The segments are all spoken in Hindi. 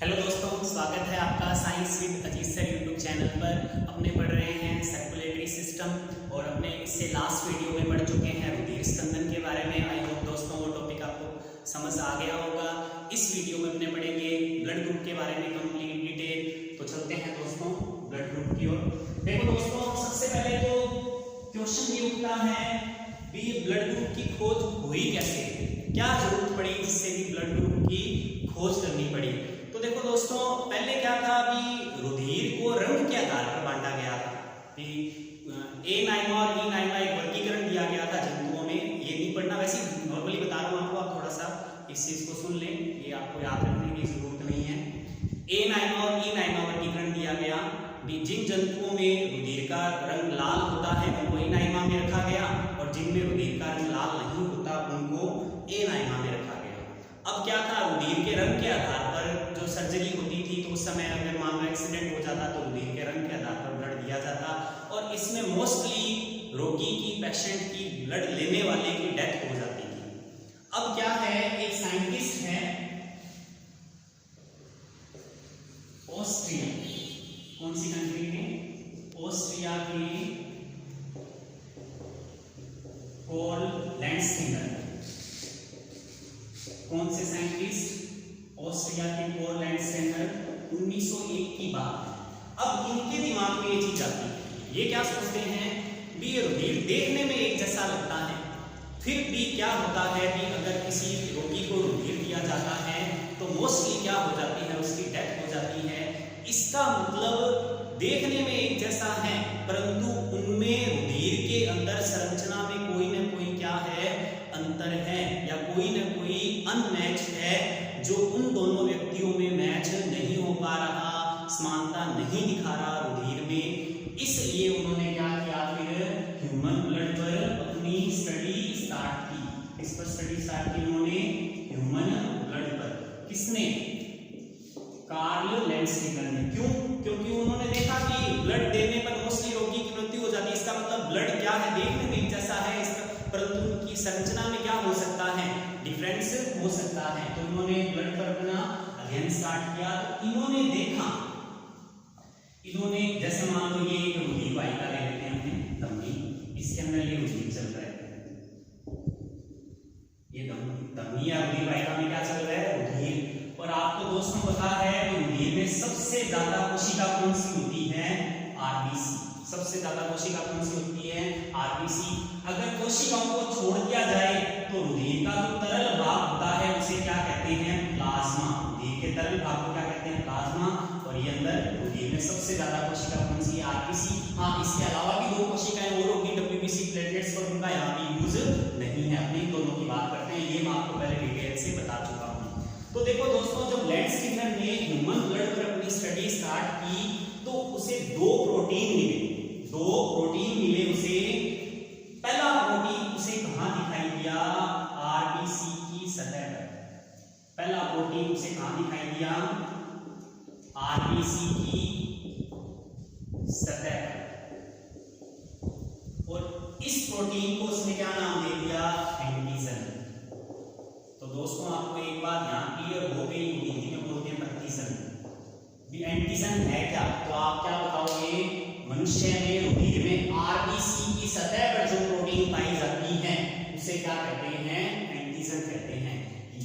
हेलो दोस्तों, स्वागत है आपका science with Ajit sir YouTube channel पर। अपने पढ़ रहे हैं सर्कुलेटरी सिस्टम और अपने इससे लास्ट वीडियो में पढ़ चुके हैं रुधिर स्पंदन के बारे में। आई होप दोस्तों वो टॉपिक आपको समझ आ गया होगा। इस वीडियो में अपने पढ़ेंगे ब्लड ग्रुप के बारे में कंप्लीट डिटेल। तो चलते हैं दोस्तों ब्लड ग्रुप की ओर। देखो दोस्तों, सबसे पहले तो क्वेश्चन ये उठता है भी ब्लड ग्रुप की खोज हुई कैसे, क्या जरूरत पड़ी जिससे भी ब्लड ग्रुप की खोज करनी पड़ी। तो देखो दोस्तों, पहले क्या था कि रुधिर को रंग के आधार पर बांटा गया था कि ए नाइमा और ई नाइमा एक वर्गीकरण दिया गया था जंतुओं में। ये नहीं पढ़ना, वैसे नॉर्मली बता रहा हूँ आपको, आप थोड़ा सा इस चीज को सुन लें, ये आपको याद रखने की जरूरत नहीं है। ए नाइमा और ई नाइमा वर्गीकरण दिया गया। जिन जंतुओं में रुधिर का रंग लाल होता है उनको ए नाइमा में रखा गया और जिनमें रुधिर का रंग लाल नहीं होता उनको ए नाइमा में रखा गया। अब क्या था, रुधिर के रंग के आधार पर जो सर्जरी होती थी तो उस समय अगर मान लो एक्सीडेंट हो जाता तो रुधिर के रंग के आधार पर ब्लड दिया जाता और इसमें मोस्टली रोगी की, पेशेंट की, ब्लड लेने वाले की डेथ हो जाती थी। अब क्या है, एक साइंटिस्ट है ऑस्ट्रिया, कौन सी कंट्री में, ऑस्ट्रिया के पॉल लैंडस्टिंगर। कौन से साइंटिस्ट, ऑस्ट्रिया के पॉल लैंडस्टिंगर, 1901 की बात है। अब इनके दिमाग में ये चीज आती है, ये क्या सोचते हैं भी ये रुधिर देखने में एक जैसा लगता है, फिर भी क्या होता है कि अगर किसी रोगी को रुधिर दिया जाता है तो मोस्टली क्या हो जाती है, उसकी डेथ हो जाती है। इसका मतलब देखने में एक जैसा है परंतु उनमें रुधिर के अंदर संरचना में कोई न कोई क्या है, अंतर है या कोई न कोई अनमैच है जो उन दोनों व्यक्तियों में मैच नहीं हो पा रहा, समानता नहीं दिखा रहा रुधिर में। इसलिए उन्होंने क्या किया, फिर ह्यूमन ब्लड पर अपनी स्टडी स्टार्ट की। इस पर स्टडी स्टार्ट की उन्होंने ह्यूमन ब्लड पर। किसने, कार्ल लैंडस्टिंगर ने। क्यों, क्योंकि उन्होंने देखा कि ब्लड देने पर मोस्टली रोगी की मृत्यु हो जाती है। इसका मतलब ब्लड क्या है, देखने में एक जैसा है इसका, परंतु उनकी संरचना में क्या हो सकता है, डिफरेंस हो सकता है। तो इन्होंने ब्लड पर अपना अध्ययन स्टार्ट किया। तो इन्होंने देखा, इन्होंने जैसे मान लो ये एक रुधिर वाहिका ले लेते हैं हमने, धमनी, इसके अंदर ये रुधिर चल रहा है, ये धमनी या रुधिर वाहिका में क्या चल रहा है, रुधिर। और आपको दोस्तों पता है कि रुधिर में सबसे ज्यादा कोशिका कौन सी होती है, आरबीसी। सबसे ज्यादा कोशिका कौन सी होती है, आरबीसी। अगर कोशिकाओं को छोड़ दिया जाए तो रुधिर का जो तरल भाग होता है उसे क्या कहते हैं, प्लाज्मा। रुधिर के तरल भाग को क्या कहते हैं, प्लाज्मा। और ये अंदर रुधिर में सबसे ज्यादा कोशिका कौन सी है, आरबीसी। हाँ, इसके अलावा भी दो कोशिकाएं और होगी, डब्ल्यूबीसी, प्लेटलेट्स, पर उनका यहाँ भी यूज नहीं है। अपने दोनों की बात करते हैं, ये मैं आपको पहले डिटेल से बता चुका हूँ। तो देखो दोस्तों, जब लैंडस्टिंगर ने ह्यूमन ब्लड पर अपनी स्टडी स्टार्ट की तो उसे दो प्रोटीन मिले उसे। पहला प्रोटीन उसे कहां दिखाई दिया, आरबीसी की सतह पर। पहला प्रोटीन उसे कहां दिखाई दिया, आरबीसी की सतह पर। और इस प्रोटीन को उसने क्या नाम दे दिया, एंटीजन। तो दोस्तों आपको एक बात यहाँ क्लियर हो गई, हिंदी में बोलते हैं प्रतिजन। एंटीजन है क्या, तो आप क्या बताओगे, मनुष्य में रुधिर में आरबीसी की सतह पर जो प्रोटीन पाई जाती है उसे क्या कहते हैं, एंटीजन कहते हैं।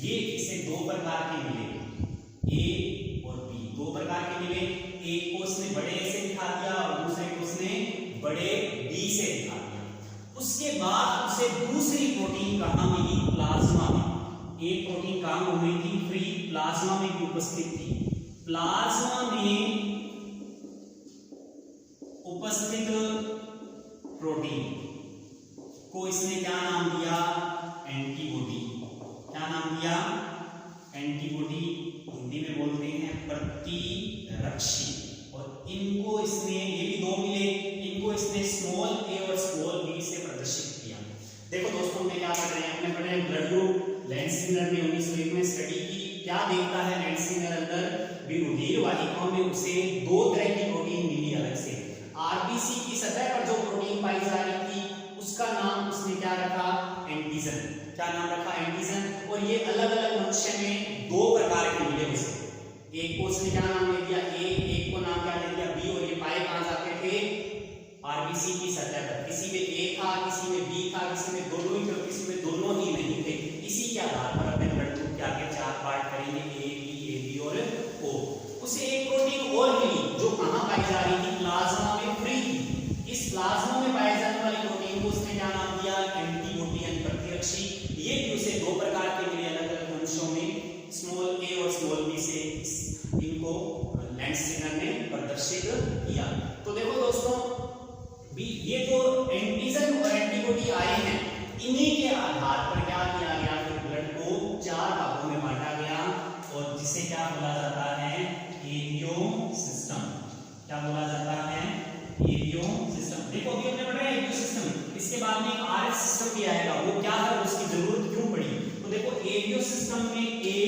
ये इसे दो प्रकार के मिले, ए और बी, दो प्रकार के मिले। एक को उसने बड़े ए से दिखा दिया और दूसरे को उसने बड़े बी से दिखा दिया। उसके बाद उसे दूसरी प्रोटीन कहां मिली, प्लाज्मा में। एक प्रोटीन कहां हो गई थी, फ्री प्लाज्मा में भी उपस्थित थी। प्लाज्मा में उपस्थित प्रोटीन को इसने क्या नाम दिया, एंटीबॉडी। क्या नाम दिया, एंटीबॉडी। हिंदी में बोलते हैं प्रतिरक्षी। और इनको इसने, ये भी दो मिले, इनको इसने स्मॉल ए और स्मॉल बी से प्रदर्शित किया। देखो दोस्तों, हमने क्या पढ़ रहे हैं, हमने पढ़े ब्लड ग्रुप। लैंडस्टिंगर ने 1901 में स्टडी की। क्या देखता है लैंडस्टिंगर अंदर, रुधिर वाहिकाओं में उसे दो तरह की प्रोटीन मिली अलग से। आरबीसी की सतह पर जो प्रोटीन पाई जा रही थी उसका नाम उसने क्या रखा, एंटीजन। क्या नाम रखा, एंटीजन। और ये अलग अलग मनुष्य में दो प्रकार के मिले उसे, एक को उसने क्या नाम दे दिया ए, एक को नाम क्या दे दिया बी, और ये पाए कहां जाते थे आरबीसी की सतह पर। किसी में ए था, किसी में बी था, किसी में दोनों ही थे, किसी में दोनों ही नहीं थे। इसी के आधार पर अपने ब्लड ग्रुप के आगे 4 पार्ट करेंगे, ए बी और ओ। उसे एक प्रोटीन और मिली जो कहां पाई जा रही थी, प्लाज्मा में फ्री थी। इस प्लाज्मा में पाए जाने वाली प्रोटीन को उसने क्या नाम दिया, एंटीबॉडी यानी प्रतिरक्षी। ये भी उसे दो प्रकार के मिले अलग अलग अंशों में, स्मॉल ए और स्मॉल बी से इनको लैंडस्टीनर ने प्रदर्शित किया। तो देखो दोस्तों ये जो एंटीजन और एंटीबॉडी आए हैं, इन्हीं के आधार पर क्या किया गया, फिर ब्लड को 4 भागों में बांटा गया और जिसे क्या बोला जाता है, एवियो सिस्टम। क्या बोला जाता है, एवियो सिस्टम। देखो अभी हमने पढ़ा है एवियो सिस्टम, इसके बाद में एक आरएफ सिस्टम भी आएगा, वो क्या है, उसकी जरूरत क्यों पड़ी। तो देखो एवियो सिस्टम में ए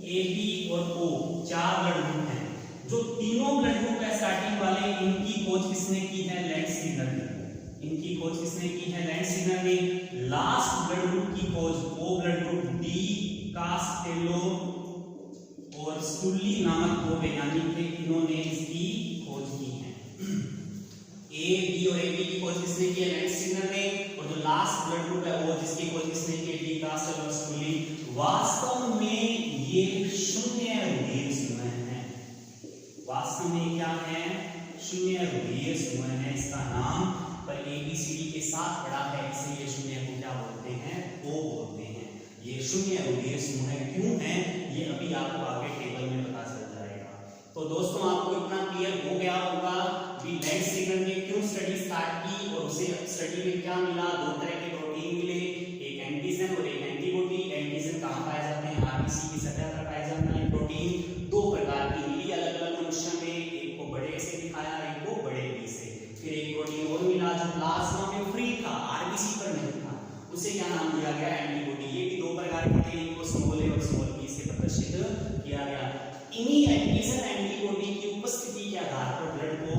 बी और ओ 4 ब्लड ग्रुप हैं। जो तीनों ब्लड ग्रुप है स्टार्टिंग वाले, इनकी खोज किसने की है, लैंडस्टीनर ने। इनकी खोज किसने की है, लैंडस्टीनर ने। लास्ट ब्लड ग्रुप की खोज O blood group Decastello और स्टुल्ली नामक दो वैज्ञानिक थे, इन्होंने इसकी खोज की है। ए बी और ए बी की खोज किसने की है, लैंडस्टीनर ने। और जो लास्ट ब्लड ग्रुप है वो जिसकी खोज किसने की है, डी कास्टेलो और स्टुल्ली। वास्तव में ये शून्य रुधिर समूह है। वास्तव में क्या है, शून्य रुधिर समूह है। इसका नाम पर एबीसीडी के साथ पड़ा है, इसलिए शून्य को क्या बोलते हैं, ओ बोलते हैं। ये शून्य रुधिर समूह क्यों है, ये अभी आपको आगे टेबल में पता चल जाएगा। तो दोस्तों आपको इतना क्लियर हो गया होगा कि लैंडस्टीनर ने क्यों स्टडी स्टार्ट की और उसे स्टडी में क्या मिला, दो तरह के प्रोटीन मिले, एक एंटीजन और एक एंटीबॉडी। एंटीजन कहां पाए जाते हैं, आरबीसी की सतह पर पाए जाते हैं। प्रोटीन दो प्रकार की मिली अलग अलग मनुष्य में, एक को बड़े से दिखाया, एक को बड़े बी से। फिर एक प्रोटीन और मिला जो प्लाज्मा में फ्री था, आरबीसी पर नहीं था, उसे क्या नाम दिया गया, एंटीबॉडी। ये भी दो प्रकार के थे, इनको स्मॉल ए और स्मॉल बी से प्रदर्शित किया गया। इन्हीं एंटीजन एंटीबॉडी की उपस्थिति के आधार पर ब्लड को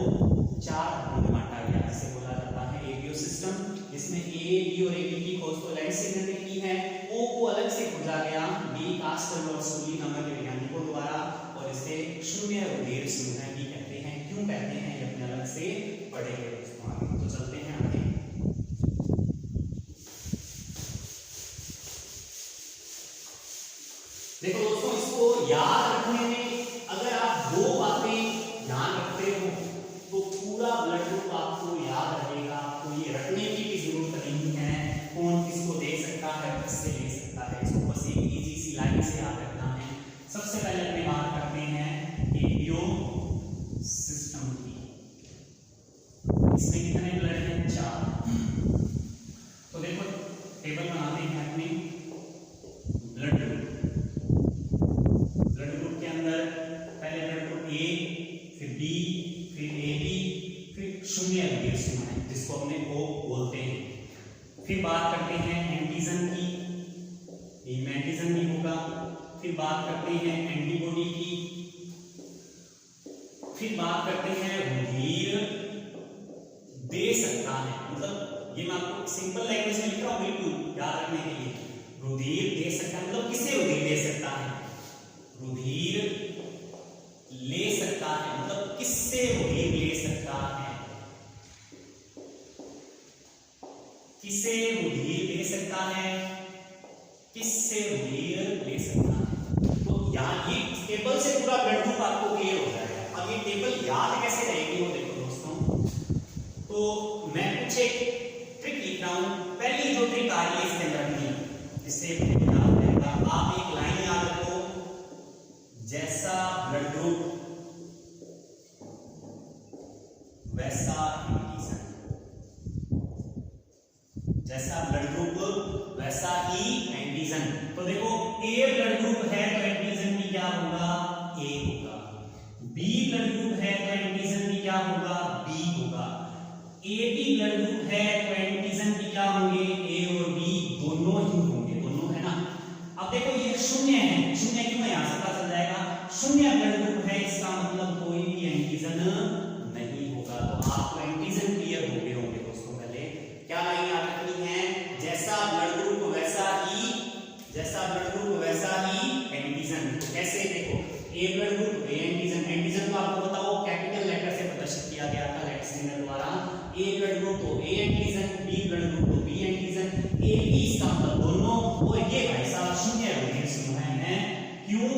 4 भागों में बांटा गया, जिसे बोला जाता है एवियो सिस्टम, जिसमें ए बी और ए बी की खोज तो लैंडस्टीनर ने की है, ओ को अलग से खोजा गया डी कास्टेलो और स्टुल्ली नामक वैज्ञानिकों द्वारा, और इसे शून्य रुधिर समूह भी कहते हैं। क्यों कहते हैं, ये अपने अलग से पढ़ेंगे दोस्तों आगे। तो चलते हैं आगे। देखो दोस्तों इसको याद रखने में अगर आप दो बातें ध्यान रखते हो तो पूरा ब्लड ग्रुप आपको याद रहेगा। आपको ये रखने की भी जरूरत नहीं है, कौन किसको दे सकता है, किससे ले सकता है, इसको बस एक इजी सी लाइन से याद रखना है। सबसे पहले अपनी बात करते हैं एवियो सिस्टम की। इसमें कितने ब्लड हैं, 4। तो देखो टेबल बनाते हैं अपने ब्लड ग्रुप। ब्लड ग्रुप के अंदर पहले ब्लड ग्रुप ए, फिर बी, फिर ए बी, फिर शून्य रुधिर समूह है जिसको अपने ओ बोलते हैं। फिर बात करते हैं एंटीजन की, ये एंटीजन भी होगा। फिर बात करते हैं एंटीबॉडी की। फिर बात करते हैं रुधिर दे सकता है, मतलब ये मैं आपको सिंपल लैंग्वेज में लिख रहा हूं बिल्कुल याद रखने के लिए। रुधिर दे सकता है मतलब किससे रुधिर दे सकता है, रुधिर ले सकता है मतलब किससे रुधिर ले सकता है, किससे रुधिर ले सकता है, किससे रुधिर ले सकता है। तो यहाँ ये टेबल से पूरा ब्लड ग्रुप आपको क्लियर हो जाएगा। अब ये टेबल याद कैसे रहेगी वो देखो दोस्तों। तो मैं कुछ एक ट्रिक लिख रहा हूं, पहली जो ट्रिक आ रही है इसके अंदर की, जिससे याद रहेगा। आप एक लाइन याद रखो, जैसा ब्लड ग्रुप वैसा एंटीजन, जैसा ब्लड ग्रुप वैसा ही एंटीजन। तो देखो ए ब्लड ग्रुप है तो एंटीजन भी क्या होगा, ए होगा। बी ब्लड ग्रुप है तो एंटीजन भी क्या होगा, बी होगा। ए बी ब्लड ग्रुप है तो एंटीजन भी क्या होंगे, ए और बी दोनों ही होंगे, दोनों है ना। अब देखो ये शून्य है, शून्य क्यों है यहां से पता चल जाएगा, शून्य ब्लड ग्रुप है इसका मतलब कोई भी एंटीजन नहीं होगा। तो आपको एंटीजन क्लियर हो गए होंगे दोस्तों। पहले क्या लाइन याद रखनी है, जैसा ब्लड ग्रुप वैसा ही, जैसा ब्लड ग्रुप वैसा ही एंटीजन। तो कैसे देखो A blood group A antigen, antigen तो आपको पता हो कैपिटल लेटर से प्रदर्शित किया गया था लेक्सिनर द्वारा। ए ब्लड ग्रुप तो A antigen, B blood group तो बी एंटीजन, ए बी इसका मतलब दोनों, और ये भाई साहब शून्य रुधिर समूह हैं। क्यों?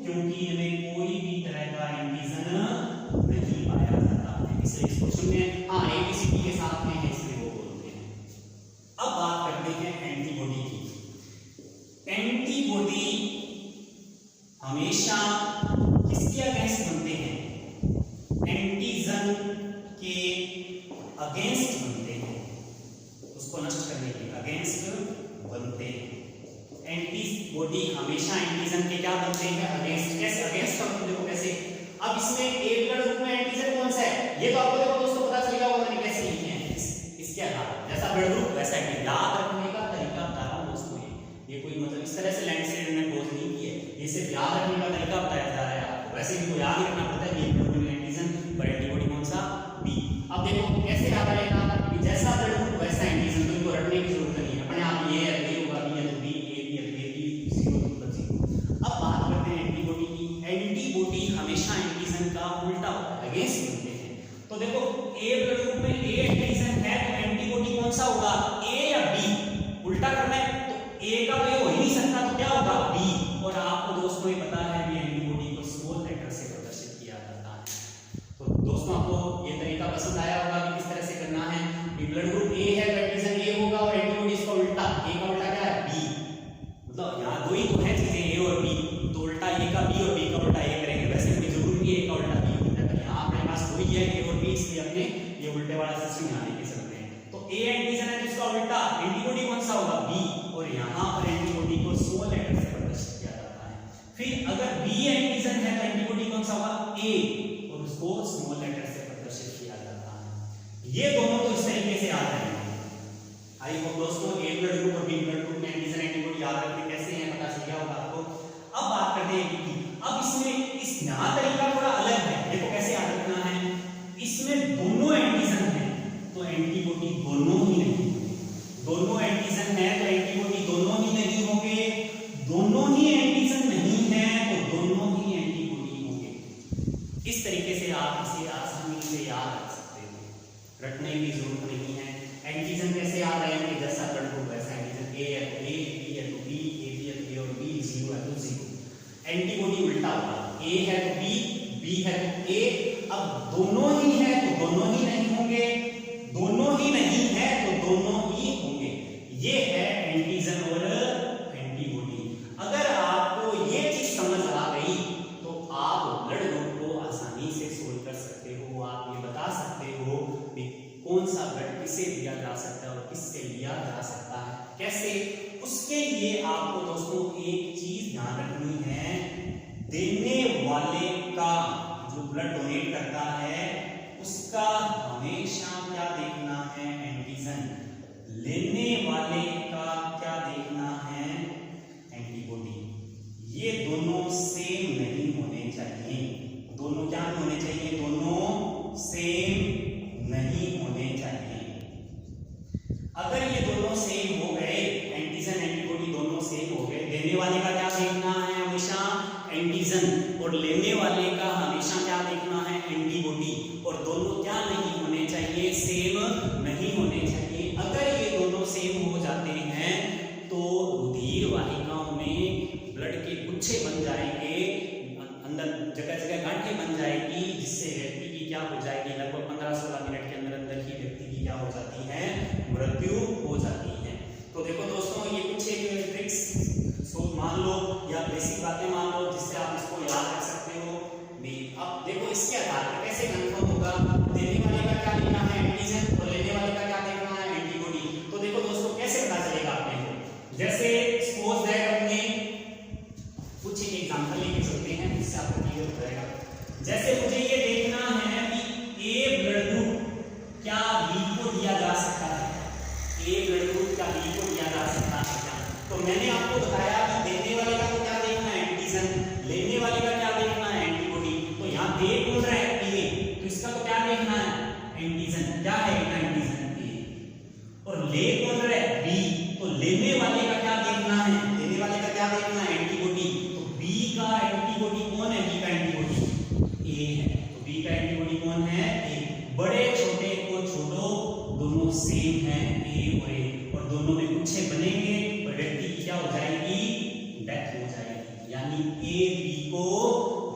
क्योंकि इनमें कोई भी तरह का एंटीजन नहीं पाया जाता है, इसलिए इसको शून्य। हाँ, ए बी सी डी के साथ में है इसलिए वो बोलते हैं। अब बात करते हैं एंटीबॉडी की। एंटीबॉडी हमेशा किसके अगेंस्ट बनते हैं? एंटीजन के अगेंस्ट बनते हैं, उसको नष्ट करने के अगेंस्ट बनते हैं। एंटीबॉडी हमेशा एंटीजन के क्या बनते हैं? अगेंस्ट। कैसे अगेंस्ट का देखो कैसे। अब इसमें ए ब्लड ग्रुप में एंटीजन कौन सा है ये तो आपको देखो दोस्तों पता चलेगा, वो मैंने कैसे लिखे हैं इसके आधार पर। जैसा ब्लड ग्रुप वैसा एंटीजन। याद रखने का तरीका बता रहा हूं दोस्तों, ये कोई मतलब इस तरह से लैंडस्लाइड ने पोज नहीं की है, ये सिर्फ याद रखने का तरीका बताया जा रहा है आपको। वैसे भी को याद ही रखना पड़ता है ये ब्लड एंटीजन पर एंटीबॉडी कौन सा? बी। अब देखो कैसे याद आएगा कि जैसा ब्लड ग्रुप वैसा एंटीजन, तो इनको रटने की जरूरत नहीं है, अपने आप ये है, ये होगा, बी है तो बी, ए बी है तो ए बी, जीरो तो जीरो। अब बात करते हैं एंटीबॉडी की। एंटीबॉडी हमेशा एंटीजन का उल्टा होता है, अगेंस्ट बनते हैं। तो देखो ए ब्लड ग्रुप में ए एंटीजन है तो एंटीबॉडी कौन सा होगा? ए या बी? उल्टा करना है तो ए का तो हो ही नहीं सकता, तो क्या होगा? बी। और आपको दोस्तों ये पता है कि एंटीबॉडी को स्मॉल लेटर से प्रदर्शित किया जाता है। तो दोस्तों आपको ये तरीका पसंद आया होगा कि किस तरह से करना है। ब्लड ग्रुप ए है तो एंटीजन ए होगा और एंटीबॉडी इसका उल्टा, ए का उल्टा क्या है? बी। मतलब यहाँ दो ही तो है चीजें, ए और बी, तो उल्टा ए का बी और बी का उल्टा ए करेंगे। वैसे कोई जरूरी नहीं है ए का उल्टा बी होता है, यहाँ अपने पास वही है ए और बी, इसलिए अपने ये उल्टे वाला सिस्टम यहाँ लेके चलते हैं। तो ए एंटीजन है तो इसका उल्टा एंटीबॉडी कौन सा होगा? बी। और यहाँ पर एंटीबॉडी को स्मॉल लेटर से प्रदर्शित किया जाता है। फिर अगर बी एंटीजन है तो एंटीबॉडी कौन सा होगा? ए, और उसको स्मॉल लेटर से प्रदर्शित किया जाता है। ये दोनों तो इस तरीके से याद रहेंगे। आई होप दोस्तों ए ब्लड ग्रुप और बी ब्लड ग्रुप में एंटीजन एंटीबॉडी याद रखने कैसे हैं पता चल गया होगा आपको। अब बात करते हैं बी की। अब इसमें इस यहाँ तरीका थोड़ा अलग है, देखो कैसे याद रखना है। इसमें दोनों एंटीजन है तो एंटीबॉडी दोनों ही नहीं, दोनों एंटीजन है तो एंटीबॉडी दोनों ही नहीं होंगे, दोनों ही एंटीजन नहीं है तो दोनों ही एंटीबॉडी होंगे। इस तरीके से आप इसे आसानी से याद रख सकते हो, रटने की जरूरत नहीं है। एंटीजन कैसे याद आएंगे? जैसा ब्लड ग्रुप वैसा एंटीजन, ए है तो ए, बी है तो बी, ए बी है तो ए और बी, जीरो है तो जीरो। एंटीबॉडी उल्टा होगा, ए है तो बी, बी है तो ए। अब दोनों ही है तो दोनों ही नहीं होंगे, दोनों ही नहीं है तो दोनों ही होंगे। ये है एंटीजन और एंटीबॉडी। अगर आपको ये चीज समझ आ गई तो आप ब्लड ग्रुप को आसानी से सोल्व कर सकते हो। आप ये बता सकते हो कि कौन सा ब्लड किसे दिया जा सकता है और किससे लिया जा सकता है, कैसे। उसके लिए आपको दोस्तों एक चीज ध्यान रखनी है, देने वाले का जो ब्लड डोनेट करता है उसका हमेशा क्या देखना है? एंटीजन। लेने वाले का क्या देखना है? एंटीबॉडी। ये दोनों सेम नहीं होने चाहिए, दोनों क्या होने चाहिए? दोनों सेम नहीं होने चाहिए। अगर ये दोनों सेम हो गए, एंटीजन एंटीबॉडी दोनों सेम हो गए, देने वाले का क्या देखना है? हमेशा एंटीजन, और लेने वाले का हमेशा क्या देखना है? एंटीबॉडी। और दोनों क्या नहीं होने चाहिए? सेम नहीं होने चाहिए। अगर ये दोनों सेम हो जाते हैं तो रुधिर वाहिकाओं में ब्लड के गुच्छे बन जाएंगे, अंदर जगह जगह गांठें बन जाएगी, जिससे व्यक्ति की क्या हो जाएगी? लगभग 15-16 मिनट के अंदर अंदर ही व्यक्ति की क्या हो जाती है? मृत्यु हो जाती है। तो देखो दोस्तों ये कुछ एक ट्रिक्स मान लो या बेसिक बातें मान लो जिससे आप इसको याद रख सकते हो। अब देखो इसके आधार पर कैसे कंफर्म होगा? देने वाले का क्या देखना है? एंटीजन, और लेने वाले का क्या देखना है? एंटीबॉडी। तो देखो दोस्तों कैसे पता चलेगा आपने को? जैसे सपोज दैट अपने कुछ एक एग्जांपल लेके चलते हैं जिससे आपको क्लियर हो जाएगा। जैसे मुझे ये देखना है कि ए ब्लड ग्रुप क्या बी को दिया जा सकता है, ए ब्लड ग्रुप क्या बी को दिया जा सकता है। तो मैंने आपको बताया कि देने वाले का तो क्या देखना है? एंटीजन, लेने वाले ए बी को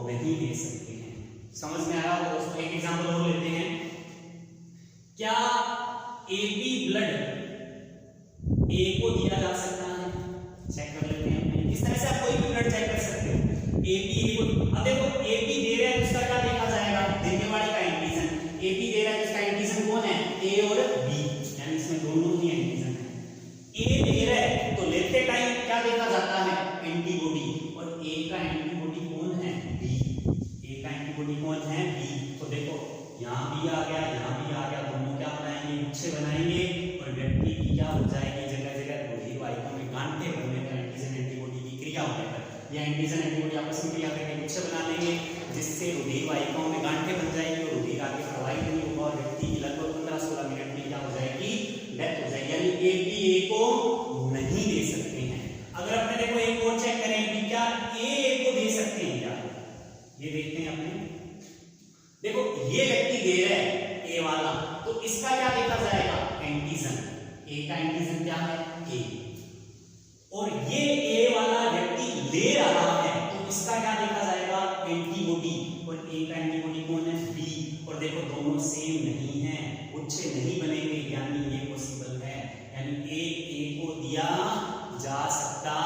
नहीं दे सकते हैं। समझ में आया होगा दोस्तों। एक एग्जांपल और लेते हैं, क्या ए बी ब्लड ए को दिया जा सकता है? चेक कर लेते हैं। इस तरह से आप कोई भी ब्लड चेक कर सकते हो। ए बी को, अब देखो ए बी दे रहा है तो उसका क्या देखा जाएगा? देने वाले का एंटीजन। ए बी दे रहा है तो उसका एंटीजन कौन है? ए और बी, यानी इसमें दोनों ही एंटीजन है। ए दे रहा है तो लेते टाइम क्या देखा जाता है? एंटीबॉडी, और ए का एंटीबॉडी कौन है? बी। ए का एंटीबॉडी कौन है? बी। तो देखो यहाँ भी आ गया, यहाँ भी आ गया, दोनों क्या बनाएंगे? गुच्छे बनाएंगे, और व्यक्ति की क्या हो जाएगी? जगह जगह रुधिर वाहिकाओं में गांठें बनने पर एंटीजन एंटीबॉडी की क्रिया होने पर या एंटीजन एंटीबॉडी आपस में क्रिया करके गुच्छे बना लेंगे, जिससे रुधिर वाहिकाओं में गांठें बन जाएगी और रुधिर आगे प्रवाहित नहीं होगा और व्यक्ति की लगभग 15-16 मिनट में क्या हो जाएगी? डेथ हो जाएगी। यानी ए बी ए को नहीं दे सकते हैं। अगर अपने देखो एक और चेक करें कि क्या ए को दे सकते हैं क्या? ये देखते हैं अपने, देखो ये व्यक्ति दे रहा है ए वाला, तो इसका क्या देखा जाएगा? एंटीजन। ए का एंटीजन क्या है? ए। और ये ए वाला व्यक्ति ले रहा है तो इसका क्या देखा जाएगा? एंटीबॉडी। और ए का एंटीबॉडी कौन है? बी। और देखो दोनों सेम नहीं है, गुच्छे नहीं बनेंगे, यानी ये पॉसिबल है, यानी ए को दिया जा सकता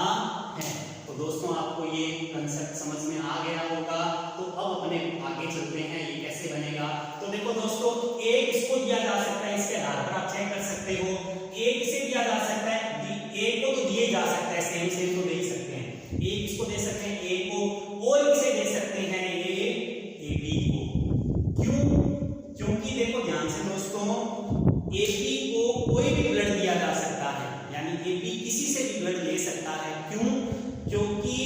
है। तो दोस्तों आपको ये कंसेप्ट समझ में आ गया होगा। तो अब अपने आगे चलते हैं, ये कैसे बनेगा। तो देखो दोस्तों, ए किसको दिया जा सकता है? इसके आधार पर आप चेक कर सकते हो। ए किसे दिया जा सकता है? ए को तो दिए जा सकता है, सेम सेम तो दे ही सकते हैं। ए किसको दे सकते हैं? ए को। और किसे दे सकते हैं? ए बी को। क्यों? क्योंकि देखो ध्यान से दोस्तों, ए बी को कोई भी ब्लड दिया जा सकता है, यानी ए बी किसी से भी ब्लड ले सकता है। क्यों? क्योंकि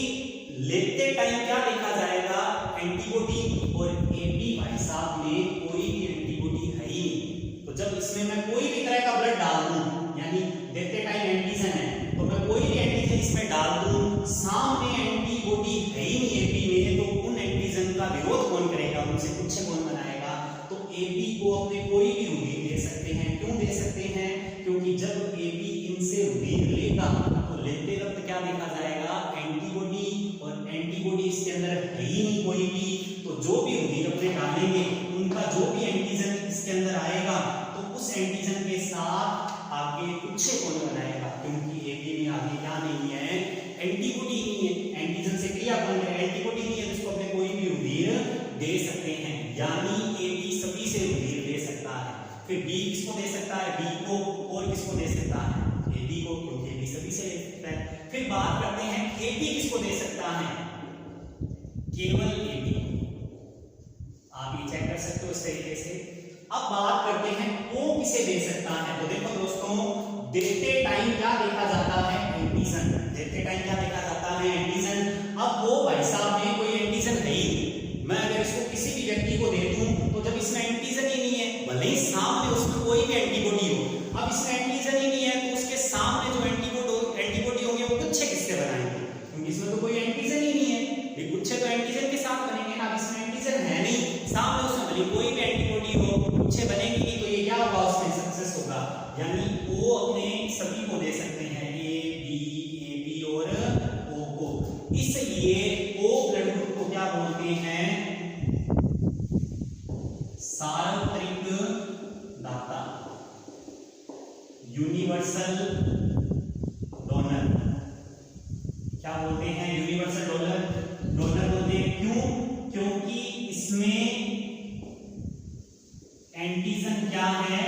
लेते टाइम क्या देखा जाएगा? एंटीबॉडी, और ए बी भाई साहब में कोई भी एंटीबॉडी है ही नहीं। तो जब इसमें मैं कोई भी तरह का ब्लड डाल दूं, यानी देते टाइम एंटीजन है, तो मैं कोई भी एंटीजन इसमें डाल दूं, सामने एंटीबॉडी है ही नहीं ए बी में, तो उन एंटीजन का विरोध कौन करेगा? उनसे गुच्छे कौन बनाएगा? तो ए बी को अपने कोई भी रुधिर दे सकते हैं। क्यों दे सकते हैं? क्योंकि जब ए बी इनसे रुधिर लेगा तो लेते वक्त क्या देखा जाएगा? एंटीबॉडी, और एंटीबॉडी इसके अंदर है ही नहीं कोई भी, तो जो भी रुधिर अपने डालेंगे उनका जो भी एंटीजन इसके अंदर आएगा, तो उस एंटीजन के साथ आगे गुच्छे कौन बनाएगा? क्योंकि ए बी में आगे क्या नहीं है? एंटीबॉडी नहीं है, एंटीजन से क्रिया कौन है? एंटीबॉडी नहीं है, जिसको अपने कोई भी रुधिर दे सकते हैं, यानी ए बी सभी से रुधिर दे सकता है। फिर बी किसको दे सकता है? बी को। और किसको दे सकता है? ए बी को, क्योंकि ए बी सभी से ले सकता है। फिर बात करते हैं ए बी किसको दे सकता है? केवल ए बी। आप ये चेक कर सकते हो इस तरीके से। अब बात करते हैं ओ किसे दे सकता है। तो देखो दोस्तों, देते टाइम क्या देखा जाता है? एंटीजन। देते टाइम क्या देखा जाता है? एंटीजन। अब वो भाई साहब में कोई एंटीजन है ही नहीं, मैं अगर इसको किसी भी व्यक्ति को दे दूं तो जब इसमें एंटीजन ही नहीं है, भले ही सामने उसमें कोई भी एंटीबॉडी हो, अब इसमें एंटीजन ही नहीं है, तो उसके सामने जो एंटीबॉडी होंगे वो गुच्छे किससे बनाएंगे? क्योंकि इसमें तो कोई एंटीजन ही नहीं है, ये गुच्छे तो एंटीजन के साथ बनेंगे ना। अब इसमें एंटीजन है नहीं, सामने उसमें भले कोई भी एंटीबॉडी हो, गुच्छे बनेंगे नहीं, तो ये क्या होगा? उसमें सक्सेस होगा, यानी वो अपने सभी को दे सकते हैं, ए बी और ओ को। इसलिए ओ ब्लड ग्रुप को क्या बोलते हैं? सार्वत्रिक दाता, यूनिवर्सल डोनर। क्या बोलते हैं? यूनिवर्सल डोनर बोलते हैं। क्यों? क्योंकि इसमें एंटीजन क्या है?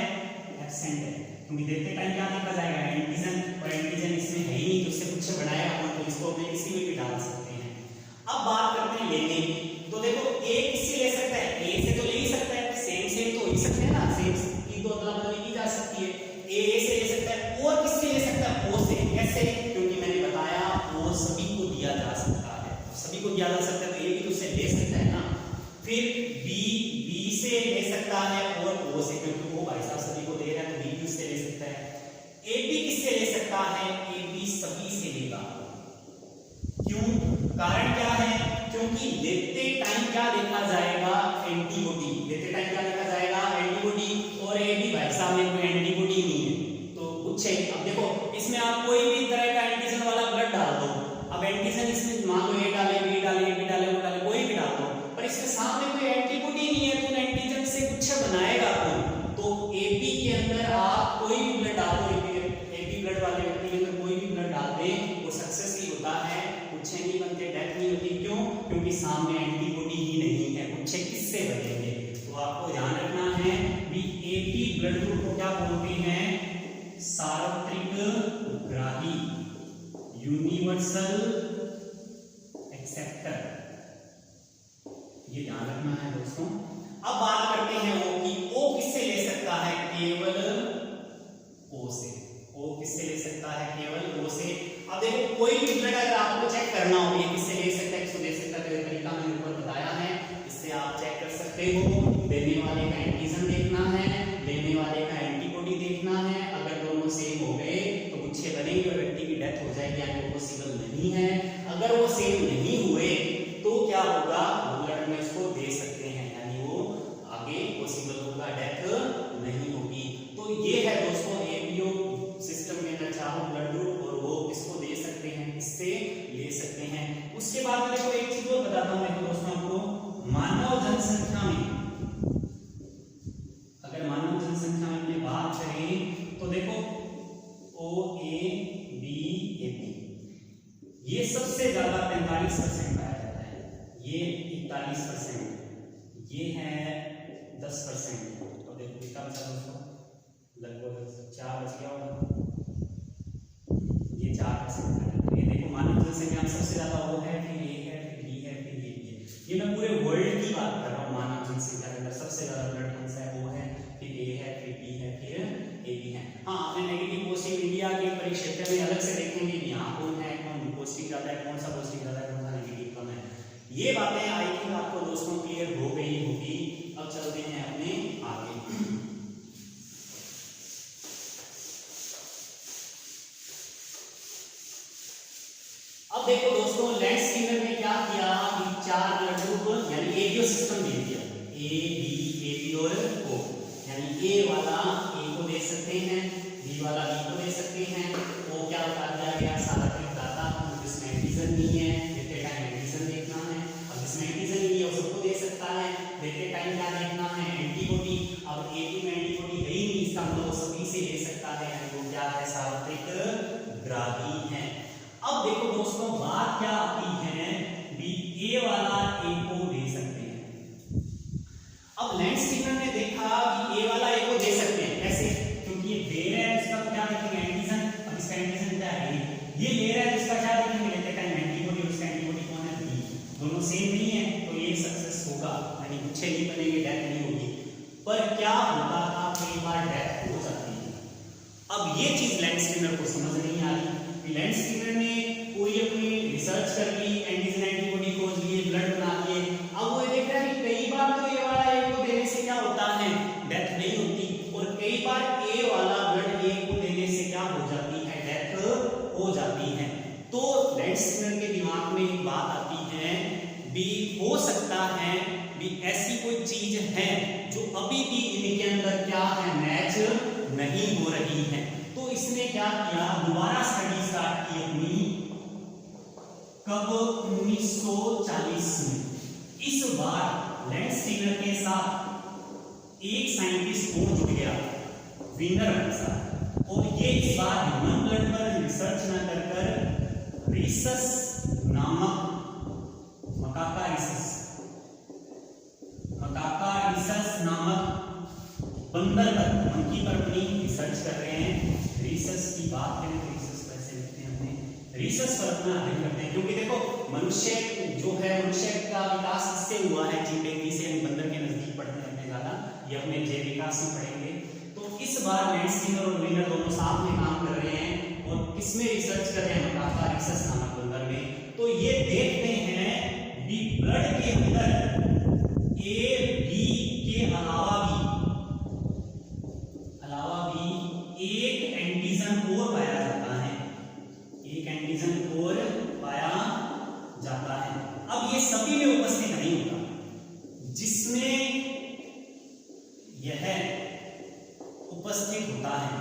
एब्सेंट है। क्योंकि देते टाइम क्या देखा जाएगा? एंटीजन, और एंटीजन इसमें है ही नहीं, तो उससे कुछ बनाएगा कौन? तो इसको अपने किसी में भी डाल सकते हैं। अब बात करते हैं लेने की। तो देखो ए किससे ले सकता है? ए से तो ले ही सकता है, सेम सेम तो हो ही सकते हैं ना, सेम की तो अदला बदली की जा सकती है। ए से ले सकता है, और किससे ले सकता है? ओ से। कैसे? क्योंकि मैंने बताया ओ सभी को दिया जा सकता है, सभी को दिया जा सकता है, तो ए भी उससे ले सकता है ना। फिर बी से ले सकता है, और ओ से, क्योंकि वो भाई साहब सभी को दे रहा है, तो बी भी उससे ले सकता है। ए बी किससे ले सकता है? ए बी सभी से लेगा। क्यों? कारण क्या है? क्योंकि लेते टाइम क्या देखा जाएगा? एंटीबॉडी। लेते टाइम क्या देखा जाएगा? एंटीबॉडी, और ए बी भाई साहब में कोई एंटीबॉडी नहीं है, तो कुछ है। अब देखो इसमें आप कोई भी तरह का एंटीजन वाला ब्लड डाल दो, अब एंटीजन इसमें मान लो ए डाले, बी डाले, होते, डेथ नहीं होती। क्यों? क्योंकि सामने एंटीबॉडी ही नहीं है, गुच्छे किससे बनेंगे? तो आपको ध्यान रखना है कि एपी ब्लड ग्रुप को क्या बोलते हैं? सार्वत्रिक ग्राही, यूनिवर्सल एक्सेप्टर, ये ध्यान रखना है दोस्तों। अब बात करते हैं ओ की। ओ किससे ले सकता है? केवल ओ से। ओ किससे ले सकता है? केवल ओ से। अब देखो कोई भी ब्लड अगर आपको चेक करना हो, ये किससे ले सकता है, किसको ले सकता है, तरीका मैंने ऊपर बताया है, इससे आप चेक कर सकते हो। देने वाले का एंटीजन देखना है, लेने वाले का एंटीबॉडी देखना है। अगर दोनों सेम हो गए तो गुच्छे बनेंगे और व्यक्ति की डेथ हो जाएगी, यानी वो पॉसिबल नहीं है। अगर वो सेम नहीं हुए तो क्या होगा? ब्लड में इसको दे सकते हैं, यानी वो आगे पॉसिबल होगा, डेथ नहीं होगी। तो ये है दोस्तों एपीओ सिस्टम में ना चाहो ब्लड ग्रुप, और वो इसको दे सकते हैं, इससे ले सकते हैं। उसके बाद में देखो एक चीज और बताता हूं देखो दोस्तों आपको, मानव जनसंख्या में, अगर मानव जनसंख्या में अपनी बात करें तो देखो ओ ए बी ए पी, ये सबसे ज्यादा 45% पाया जाता है, ये 41%, ये है 10%। तो देखो कितना बचा दोस्तों? लगभग 4 बच गया होगा, ये 4%। ये देखो मानव जनसंख्या में सबसे ज्यादा वो है, फिर ए है, फिर बी है, फिर ये भी है। ये मैं पूरे वर्ल्ड की बात कर रहा हूँ। मानव जनसंख्या के अंदर सबसे ज्यादा ब्लड कौन सा है? वो है, फिर ए है, फिर बी है, फिर ए बी है। हाँ, आपने नेगेटिव पॉजिटिव इंडिया के परिक्षेत्र में अलग से देखेंगे यहाँ कौन है, कौन पॉजिटिव ज्यादा है, कौन सा पॉजिटिव ज्यादा है, कौन सा नेगेटिव कम है। ये बातें आई थिंक आपको दोस्तों क्लियर हो गई होगी। अब चलते हैं अपने आगे। अब देखो दोस्तों लैंड स्कीनर ने क्या किया कि 4 ब्लड ग्रुप यानी एपीओ सिस्टम दे दिया, ए बी ए पी और ओ, यानी ए वाला ए को दे सकते हैं, बी वाला बी को दे सकते हैं, ओ क्या बता दिया गया? सार्वत्रिक दाता, जिसमें एंटीजन नहीं है, देते टाइम एंटीजन देखना है। अब जिसमें एंटीजन नहीं है वो सबको दे सकता है, देते टाइम क्या देखना है? एंटीबॉडी। अब एपी में एंटीबॉडी है ही नहीं, इसका मतलब सभी से ले सकता है, यानी वो क्या है? सार्वत्रिक ग्राही है। अब देखो दोस्तों बात क्या आती है भी ए वाला ए को दे सकते हैं। अब लैंड स्कीनर ने देखा कि ए वाला ए को दे सकते हैं, कैसे? क्योंकि ये दे रहा है, इसका क्या देखेंगे? एंटीजन। अब इसका एंटीजन क्या है? ये ले रहा है, इसका क्या देखेंगे? लेते टाइम एंटीबॉडी, उसका एंटीबॉडी कौन है? बी। दोनों सेम नहीं है तो ये सक्सेस होगा, यानी गुच्छे नहीं बनेंगे, डेथ नहीं होगी। पर क्या होता था? कई बार डेथ हो जाती है। अब ये चीज लैंड स्कीनर को समझ नहीं आ रही। लैंड स्कीनर ने कोई अपनी रिसर्च कर ली, एंटीजन एंटीबॉडी खोज लिए, ब्लड बना लिए। अब वो देख रहा है कि कई बार तो ए वाला ए को देने से क्या होता है? डेथ नहीं होती, और कई बार ए वाला ब्लड ए को देने से क्या हो जाती है? डेथ हो जाती है। तो लैंड स्कीनर के दिमाग में एक बात आती है भी हो सकता है भी ऐसी कोई चीज है जो अभी भी इनके अंदर क्या है? मैच नहीं हो रही है। तो इसने क्या किया? दोबारा स्टडी स्टार्ट की अपनी, कब? 1940 में। इस बार लैंड स्कीनर के साथ एक साइंटिस्ट और जुड़ गया, विनर के साथ, और ये इस बार ह्यूमन ब्लड पर रिसर्च न कर रीसस नामक मकाका रीसस नामक बंदर पर, मंकी पर अपनी रिसर्च कर रहे हैं। रीसस की बात करें तो रीसस कैसे लिखते हैं? अपने रीसस पर अपना अध्ययन करते हैं, क्योंकि देखो मनुष्य जो है, मनुष्य का विकास किससे हुआ है? चिंपैंजी से। हम बंदर के नजदीक पढ़ते हैं ज्यादा, ये अपने जैव विकास में पढ़ेंगे। तो इस बार लैंड स्कीनर और विनर दोनों साथ में काम कर रहे हैं, और किसमें रिसर्च कर रहे हैं? मकाका रीसस नामक बंदर में। तो ये देखते हैं कि ब्लड के अंदर ए बी के अलावा भी एक एंटीजन और पाया जाता है, एक एंटीजन और पाया जाता है। अब ये सभी में उपस्थित नहीं होता, जिसमें यह उपस्थित होता है।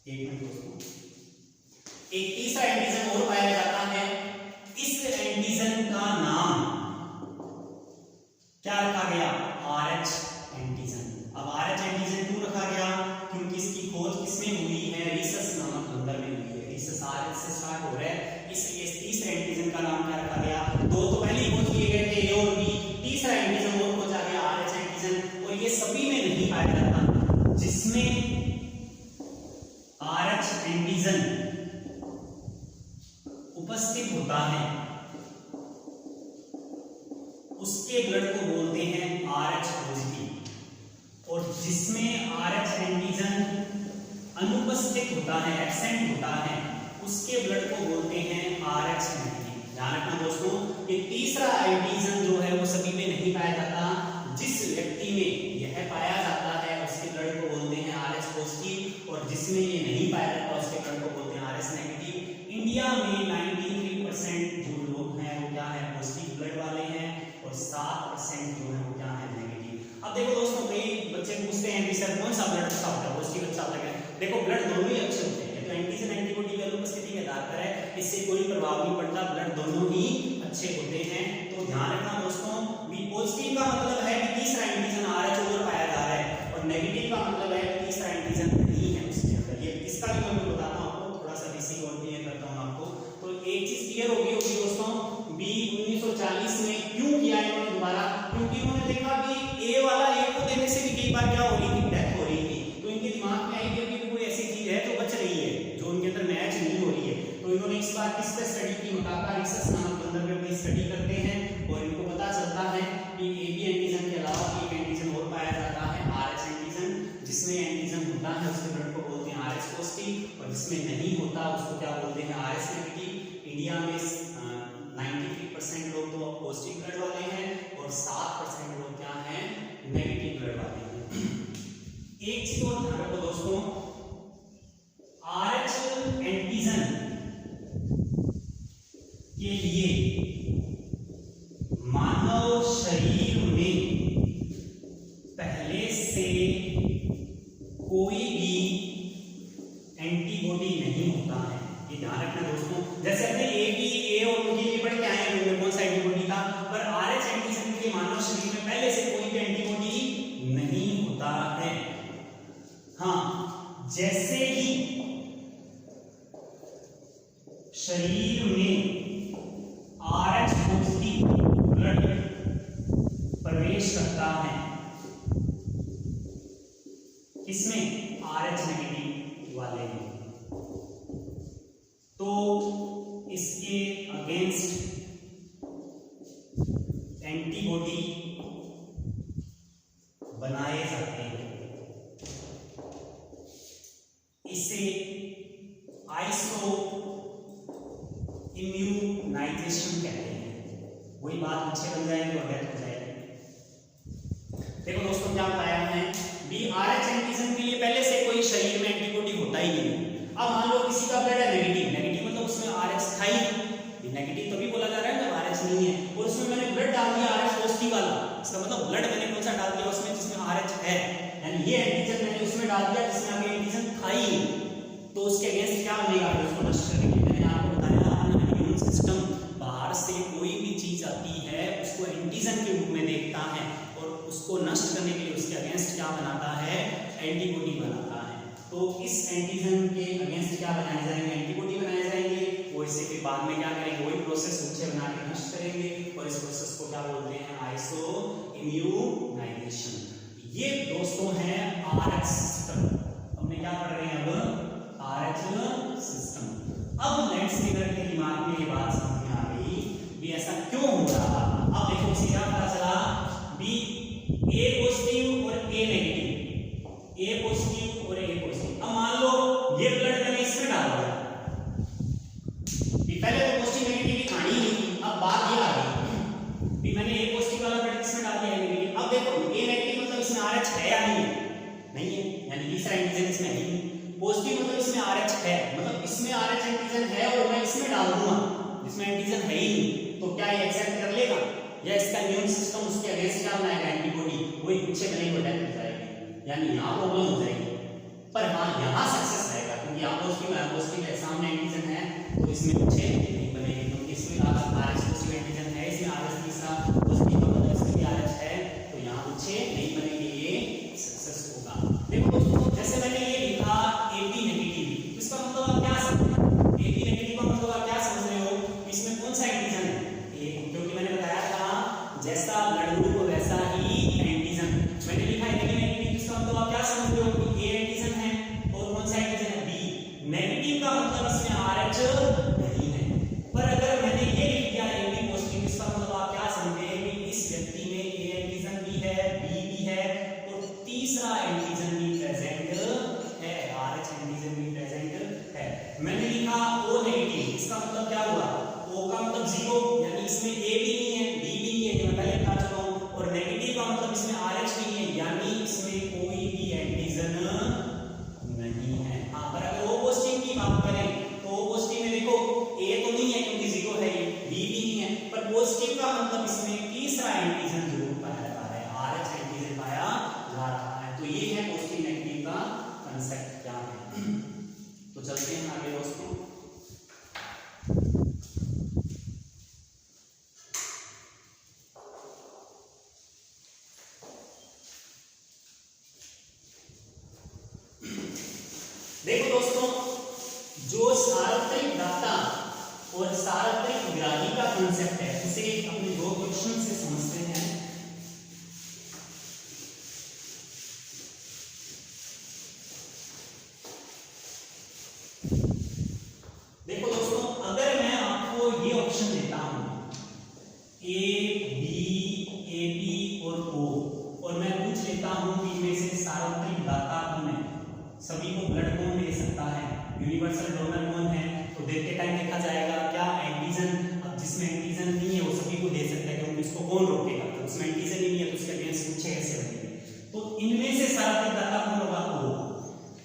एक मिनट दोस्तों, एक तीसरा एंटीजन और पाया जाता है। इस एंटीजन का नाम क्या रखा गया? RH antigen. अब RH एंटीजन क्यों रखा गया? क्योंकि इसकी खोज किसमें हुई है? रीसस नामक बंदर में हुई है। रीसस RH से स्टार्ट हो रहा है, इसलिए इस तीसरे एंटीजन एंटीजन उपस्थित होता है उसके ब्लड को बोलते हैं RH पॉजिटिव, और जिसमें RH एंटीजन अनुपस्थित होता है, एब्सेंट होता है, उसके ब्लड को बोलते हैं RH नेगेटिव। ध्यान रखना दोस्तों, ये तीसरा एंटीजन जो है वो सभी में नहीं पाया जाता, जिस व्यक्ति में यह पाया जाता है उसके ब्लड को बोलते हैं RH पॉजिटिव, और जिसमें ये नहीं पाया जाता उसके ब्लड को बोलते हैं RH नेगेटिव। इंडिया में 93% जो लोग हैं वो क्या है, पॉजिटिव ब्लड वाले हैं, और 7% जो है वो क्या है, नेगेटिव। अब देखो दोस्तों, कई बच्चे पूछते हैं कि सर कौन सा ब्लड अच्छा होता है, पॉजिटिव अच्छा होता है? देखो ब्लड दोनों ही अच्छे होते हैं, तो एंटीजन एंटीबॉडी की अनुपस्थिति के आधार पर है, इससे कोई प्रभाव नहीं पड़ता, ब्लड दोनों ही अच्छे होते हैं। तो ध्यान रखना दोस्तों, बी पॉजिटिव का मतलब है कि तीसरा एंटीजन RH ओवर पाया जा रहा है, और नेगेटिव का मतलब है कि तीसरा एंटीजन नहीं है उसके अंदर। ये इसका भी मैं बताता हूं आपको, थोड़ा सा बेसिक और क्लियर करता हूं आपको। तो एक चीज क्लियर होगी दोस्तों, बी 1940 में क्यों किया इन्होंने दोबारा, क्योंकि उन्होंने देखा कि ए वाला ए को देने से भी कई बार क्या हो रही थी, डेथ हो रही थी। तो इनके दिमाग में आई कि कोई ऐसी चीज है जो बच रही है, जो उनके अंदर मैच नहीं हो रही है। तो इन्होंने इस बार किस पे स्टडी की, मकाका रिसर्च नामक बंदर पे अपनी स्टडी करते हैं, और इनको पता चलता है कि AB एंटीजन के अलावा एक एंटीजन और पाया जाता है, RH एंटीजन। जिसमें एंटीजन होता है उसके ब्लड को बोलते हैं RH पॉजिटिव, और जिसमें नहीं होता उसको क्या बोलते हैं, RH नेगेटिव। इंडिया में 93% लोग तो पॉजिटिव ब्लड वाले हैं, और 7% लोग क्या हैं, नेगेटिव ब्लड वाले हैं। एक चीज और ध्यान रखो दोस्तों, RH एंटीजन के लिए मानव शरीर में पहले से कोई भी एंटीबॉडी नहीं होता है, ये ध्यान रखना दोस्तों। जैसे अपने ए और उनके लिए पढ़ के आए हैं कौन सा एंटीबॉडी था, पर RH एंटीजन के लिए मानव शरीर में पहले से कोई भी एंटीबॉडी नहीं होता है। हाँ, जैसे ही शरीर में RH पॉजिटिव ब्लड प्रवेश करता है, किसमें, RH नेगेटिव वाले में, तो इसके अगेंस्ट एंटीबॉडी बनाए जाते हैं। इसे आइसो इम्यूनाइजेशन कहते हैं। वही बात अच्छे बन जाएंगे और डेथ हो जाएगी। देखो दोस्तों, क्या बताया हमने, बी RH एंटीजन के लिए पहले से कोई शरीर में एंटीबॉडी होता ही नहीं। अब मान लो किसी का ब्लड है नेगेटिव, नेगेटिव मतलब उसमें RH था ही, नेगेटिव तभी बोला जा रहा है जब RH नहीं है, और उसमें मैंने ब्लड डाल दिया RH पॉजिटिव वाला, इसका मतलब ब्लड मैंने कौन सा डाल दिया उसमें जिसमें RH है, यानी ये एंटीजन मैंने उसमें डाल दिया जिसमें आगे एंटीजन था ही, तो उसके अगेंस्ट क्या बनेगा, उसको नष्ट करेंगे। मैंने आपको बताया इम्यून सिस्टम बाहर से कोई भी चीज आती है उसको एंटीजन के रूप में देखता है, और उसको नष्ट करने के लिए उसके अगेंस्ट क्या बनाता है, एंटीबॉडी बनाता है। तो इस एंटीजन के अगेंस्ट क्या बनाए जाएंगे, एंटीबॉडी बनाए जाएंगे, वो इसे फिर बाद में क्या करेंगे, वही प्रोसेस उसे बना के नष्ट करेंगे, और इस प्रोसेस को क्या बोलते हैं, आइसो इम्यूनाइजेशन। ये दोस्तों है RH सिस्टम। हमने क्या पढ़ रहे हैं अब, RH सिस्टम। अब लेट्स फिगर के दिमाग में ये बात समझ में आ गई भी ऐसा क्यों हो रहा। अब देखो इसे क्या पता चला, बी A पॉजिटिव और A नेगेटिव, A पॉजिटिव और A पॉजिटिव। अब मान लो ये ब्लड मैंने इसमें डाल दिया, पहले तो पॉजिटिव नेगेटिव की कहानी नहीं थी, अब बात ये आ गई भी मैंने A पॉजिटिव वाला ब्लड इसमें डाल दिया नेगेटिव। अब देखो A नेगेटिव मतलब इसमें RH है या नहीं है, नहीं है, यानी तीसरा एंटीजन इसमें है ही नहीं। पॉजिटिव मतलब इसमें RH है, मतलब इसमें RH एंटीजन है और मैं इसमें डाल दूंगा जिसमें एंटीजन है ही नहीं, तो क्या ये एक्सेप्ट कर लेगा, या इसका इम्यून सिस्टम उसके अगेंस्ट क्या बनाएगा, एंटीबॉडी, वही पीछे बनेगी और डेथ हो जाएगी, यानी यहाँ प्रॉब्लम हो जाएगी। पर हाँ यहाँ सक्सेस आएगा, क्योंकि यहाँ पॉजिटिव है, सामने एंटीजन है, तो इसमें पीछे नहीं बनेगी, क्योंकि इसमें RH पॉजिटिव एंटीजन है, इसमें RH तीसरा पॉजिटिव मतलब इसमें भी RH है, तो यहाँ पीछे नहीं बनेगी, ये सक्सेस होगा। देखो दोस्तों, जैसे मैंने ये लिखा AB नेगेटिव, तो इसका मतलब आप क्या समझ रहे हो, AB नेगेटिव का मतलब आप क्या समझ रहे हो, इसमें कौन सा एंटीजन है, क्योंकि मैंने बताया था जैसा ब्लड ग्रुप वैसा ही एंटीजन। मैंने लिखा है AB नेगेटिव, इसका मतलब आप क्या समझ रहे हो कि A एंटीजन है और कौन सा एंटीजन है, B नेगेटिव देते टाइम देखा जाएगा क्या एंटीजन, अब जिसमें एंटीजन नहीं है वो सभी को दे सकता है क्योंकि उसको कौन रोकेगा, तो उसमें एंटीजन ही नहीं है तो उसके अगेंस्ट पूछे कैसे बनेंगे। तो इनमें से सारा डाटा कौन होगा, O।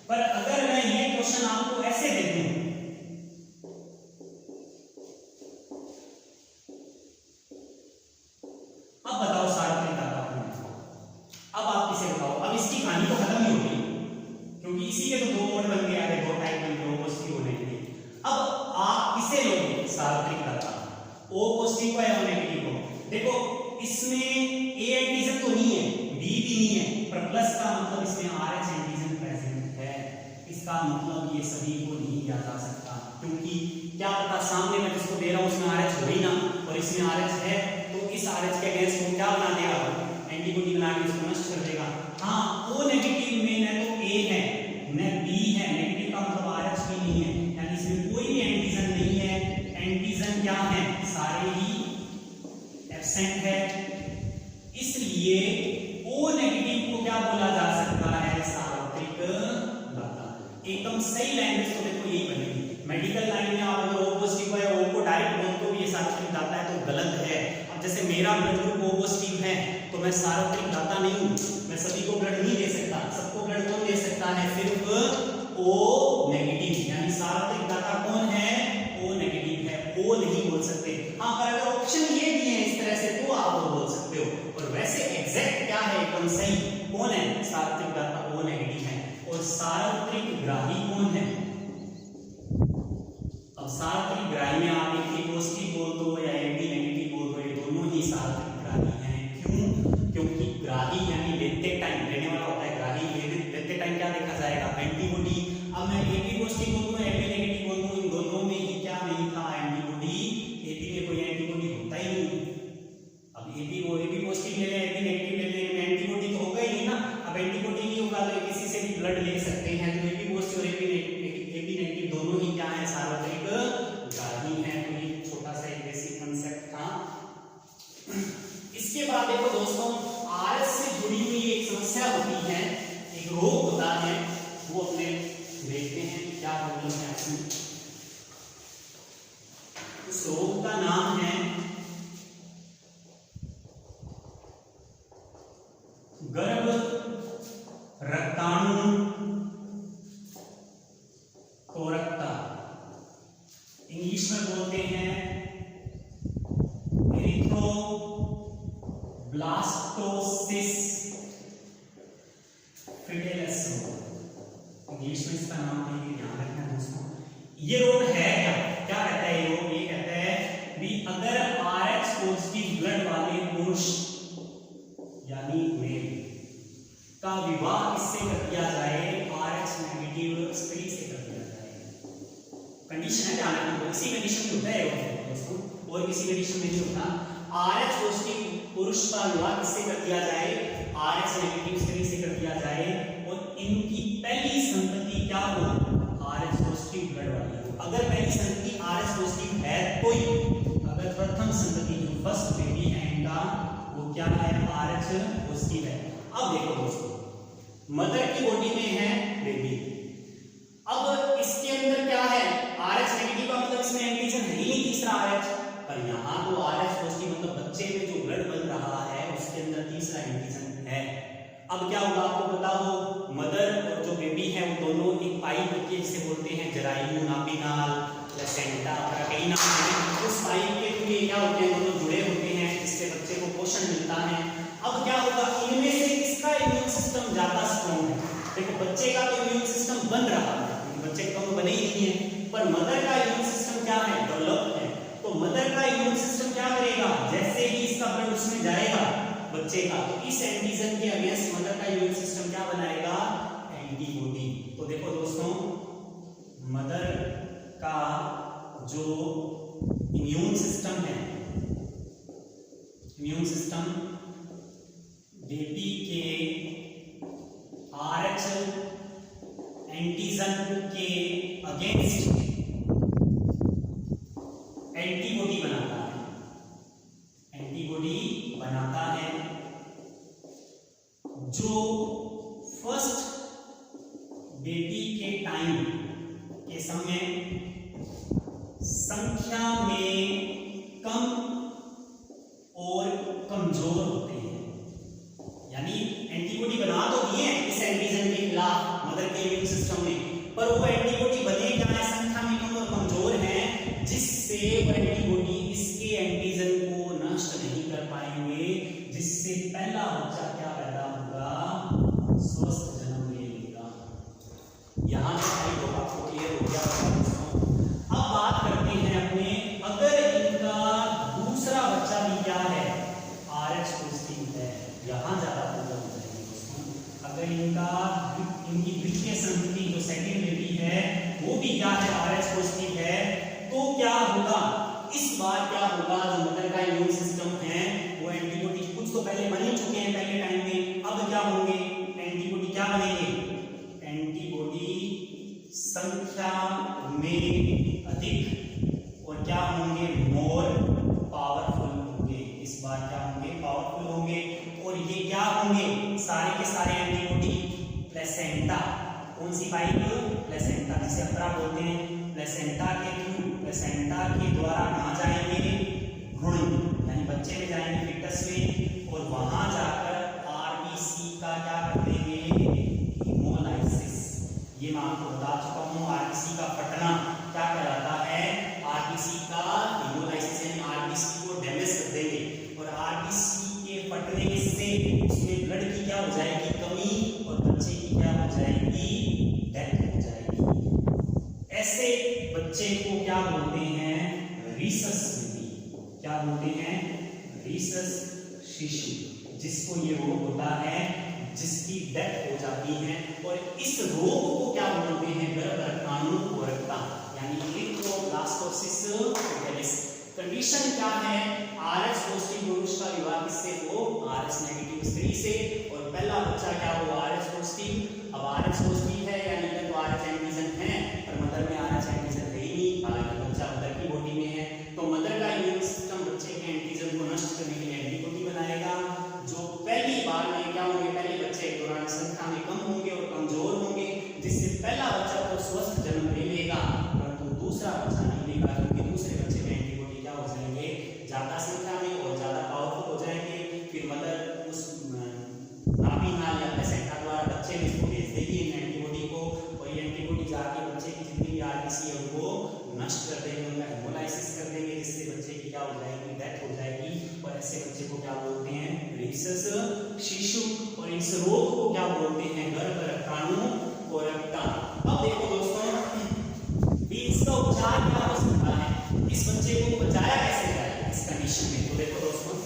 पर अगर मैं ये क्वेश्चन आपको ऐसे दे दूं, अब बताओ सारा डाटा कौन है, अब आप किसे बताओ, अब इसकी कहानी तो खत्म ही होगी क्योंकि इसी के तो दो मोड बन गए, आगे दो टाइप बन गए, O पॉजिटिव होने के लिए। अब आप किसे लोगे सार्वत्रिक डाटा, O पॉजिटिव को या O नेगेटिव को। देखो इसमें A एंटीजन तो नहीं है, B भी नहीं है, पर प्लस का मतलब इसमें RH एंटीजन प्रेजेंट है, इसका मतलब ये सभी को नहीं दिया जा सकता क्योंकि क्या पता सामने मैं जिसको दे रहा हूं उसमें RH हो ही ना, और इसमें RH है तो इस RH के अगेंस्ट वो क्या बना देगा, एंटीबॉडी बना के इसको नष्ट कर देगा। हाँ O नेगेटिव में न तो A है न B है, नेगेटिव का मतलब RH भी नहीं है, यानी इसमें कोई भी एंटीजन नहीं है, एंटीजन क्या है सारे ही एब्सेंट है, इसलिए O नेगेटिव को क्या बोला जा सकता है, सार्वत्रिक डाटा। एकदम सही लैंग्वेज तो देखो यही बनेगी। मेडिकल लाइन में आप अगर O पॉजिटिव है O को डायरेक्ट बोलते हो ये सार्वत्रिक डाटा है तो गलत है। अब जैसे मेरा ब्लड ग्रुप O पॉजिटिव है तो मैं सार्वत्रिक डाटा नहीं हूं, मैं सभी को ब्लड नहीं दे सकता, सबको ब्लड कौन दे सकता है, सिर्फ O नेगेटिव, यानी सार्वत्रिक डाटा कौन है, O नेगेटिव है, O नहीं बोल सकते। हाँ पर अगर ऑप्शन ये दिए हैं इस तरह से तो आप वो बोल सकते हो, और वैसे एग्जैक्ट क्या है एकदम सही कौन है, सार्वत्रिक डाटा O नेगेटिव है। और सार्वत्रिक ग्राही कौन है, अब सार्वत्रिक ग्राही में आप एक पॉजिटिव बोल दो या AB नेगेटिव बोल दो, ये दोनों ही सार्वत्रिक ग्राही हैं। क्यों, क्योंकि ग्राही यानी लेते टाइम, लेने वाला होता है ग्राही, लेते टाइम क्या देखा जाएगा, एंटीबॉडी। अब मैं AB पॉजिटिव बोल दूं AB नेगेटिव बोल दूं, इन दोनों में ही क्या नहीं था, एंटीबॉडी। AB में कोई एंटीबॉडी होता ही नहीं, अब AB पॉजिटिव ले लें AB नेगेटिव ले लें, एंटीबॉडी तो होगा ही नहीं ना। अब एंटीबॉडी नहीं होगा तो किसी से भी ब्लड ले सकते हैं, तो AB पॉजिटिव और AB नेगेटिव दोनों ही क्या है, सार्वत्रिक ग्राही है। तो ये छोटा सा एक बेसिक कांसेप्ट था। इसके बाद देखो दोस्तों आरएस से जुड़ी हुई एक समस्या होती है, एक रोग होता है, वो अपने देखते हैं क्या प्रॉब्लम है इसमें। उस रोग का नाम है गर्भ रक्ताणु कोरकता, इंग्लिश में बोलते हैं ब्लास्टोसिस फिटेलस रोग, इंग्लिश में इसका नाम है, ध्यान रखना दोस्तों। ये रोग है क्या कहता है ये रोग, ये कहता है भी अगर RH पॉजिटिव ब्लड वाले पुरुष यानी मेल का विवाह किससे कर दिया जाए, RH नेगेटिव स्त्री से कर दिया जाए। कंडीशन है ध्यान रखना, इसी कंडीशन में होता है दोस्तों, और किसी कंडीशन में नहीं होता। RH पॉजिटिव पुरुष का विवाह किससे कर दिया जाए, RH नेगेटिव स्त्री से कर दिया जाए, और इनकी पहली संतति क्या हो, RH पॉजिटिव ब्लड वाली हो। अगर पहली संतति RH पॉजिटिव है तो ही, अगर प्रथम संतति जो फर्स्ट बेबी है इनका वो क्या है, RH पॉजिटिव है। अब देखो दोस्तों मदर की बॉडी में है बेबी, अब इसके अंदर क्या है, RH नेगेटिव का मतलब इसमें एंटीजन है ही नहीं तीसरा RH, पर यहाँ तो RH पॉजिटिव मतलब बच्चे में जो ब्लड बन रहा है उसके अंदर तीसरा एंटीजन है। अब क्या होगा आपको पता हो, मदर और जो बेबी है वो दोनों एक पाइप होती है जिसे बोलते हैं जरायु नाभिनाल प्लेसेंटा, कई नाम हैं, उस पाइप के थ्रू क्या होते हैं, दोनों जुड़े होते हैं जिससे बच्चे को पोषण मिलता है। अब क्या होगा, इनमें से किसका इम्यून सिस्टम ज्यादा स्ट्रॉन्ग है, देखो बच्चे का तो इम्यून सिस्टम बन रहा है, बच्चे का तो बने ही नहीं है, पर मदर का इम्यून सिस्टम क्या है, डेवलप है। तो मदर का इम्यून सिस्टम क्या करेगा, जैसे ही इसका ब्लड उसमें जाएगा बच्चे का, तो इस एंटीजन के अगेंस्ट मदर का इम्यून सिस्टम क्या बनाएगा, एंटीबॉडी। तो देखो दोस्तों मदर का जो इम्यून सिस्टम है, इम्यून सिस्टम बेबी के RH एंटीजन के अगेंस्ट एंटीबॉडी बनाता है, एंटीबॉडी बनाता है जो फर्स्ट बेबी के टाइम के समय कौन सी पाइप? प्लेसेंटा, जिसे अपरा बोलते हैं। प्लेसेंटा के थ्रू, प्लेसेंटा के द्वारा कहाँ जाएंगे? भ्रूण यानी बच्चे में जाएंगे, फिटस में, और वहां जाकर आरबीसी का क्या कर देंगे? हीमोलाइसिस। ये मैं आपको बता चुका हूँ, आरबीसी का फटना क्या कहलाता है? आरबीसी का हीमोलाइसिस, यानी आरबीसी को डैमेज कर देंगे, और आरबीसी के फटने से उसमें ब्लड की क्या हो जाएगी? कमी, और बच्चे की क्या हो जाएगी? डेथ हो जाएगी। ऐसे बच्चे को क्या बोलते हैं? Rhesus baby. क्या बोलते हैं? रीसस शिशु, जिसको ये रोग होता है, जिसकी डेथ हो जाती है। और इस रोग को क्या बोलते हैं? गर्भरताणु कोरकता, यानी इलेक्ट्रोब्लास्टोसिस फेटालिस। कंडीशन क्या है? आरएच पॉजिटिव पुरुष का विवाह किससे हो? आरएच नेगेटिव स्त्री से। और पहला बच्चा क्या हुआ? RH positive. अब आरएच पॉजिटिव है यानी कि तो आरएच एंटीजन है, पर मदर में आरएच एंटीजन है ही नहीं, हालांकि बच्चा मदर की बॉडी में है। तो मदर का इम्यून सिस्टम बच्चे के एंटीजन को नष्ट करने के लिए एंटीबॉडी बनाएगा, जो पहली बार में क्या होंगे? पहले बच्चे के दौरान संख्या में कम होंगे और कमजोर होंगे, जिससे पहला बच्चा तो स्वस्थ जन्म ले लेगा, परंतु दूसरा बच्चा नहीं लेगा, क्योंकि दूसरे बच्चे में एंटीबॉडी क्या हो जाएंगे? ज्यादा संख्या में और ज्यादा पावरफुल हो जाएंगे। फिर मदर उस नाभीनाल या प्लेसेंटा द्वारा बच्चे में इसको भेज देगी इन एंटीबॉडी को, और ये एंटीबॉडी जाके बच्चे की जितनी भी आरबीसी है उनको नष्ट कर देंगे, उनका हीमोलाइसिस कर देंगे, जिससे बच्चे की क्या हो जाएगी? डेथ हो जाएगी। और ऐसे बच्चे को क्या बोलते हैं? रीसस शिशु। और इस रोग को क्या बोलते हैं? गर्भरताणु कोरकता। अब देखो दोस्तों, इसका उपचार क्या हो सकता है? इस बच्चे को बचाया कैसे जाए इस कंडीशन में? तो देखो दोस्तों,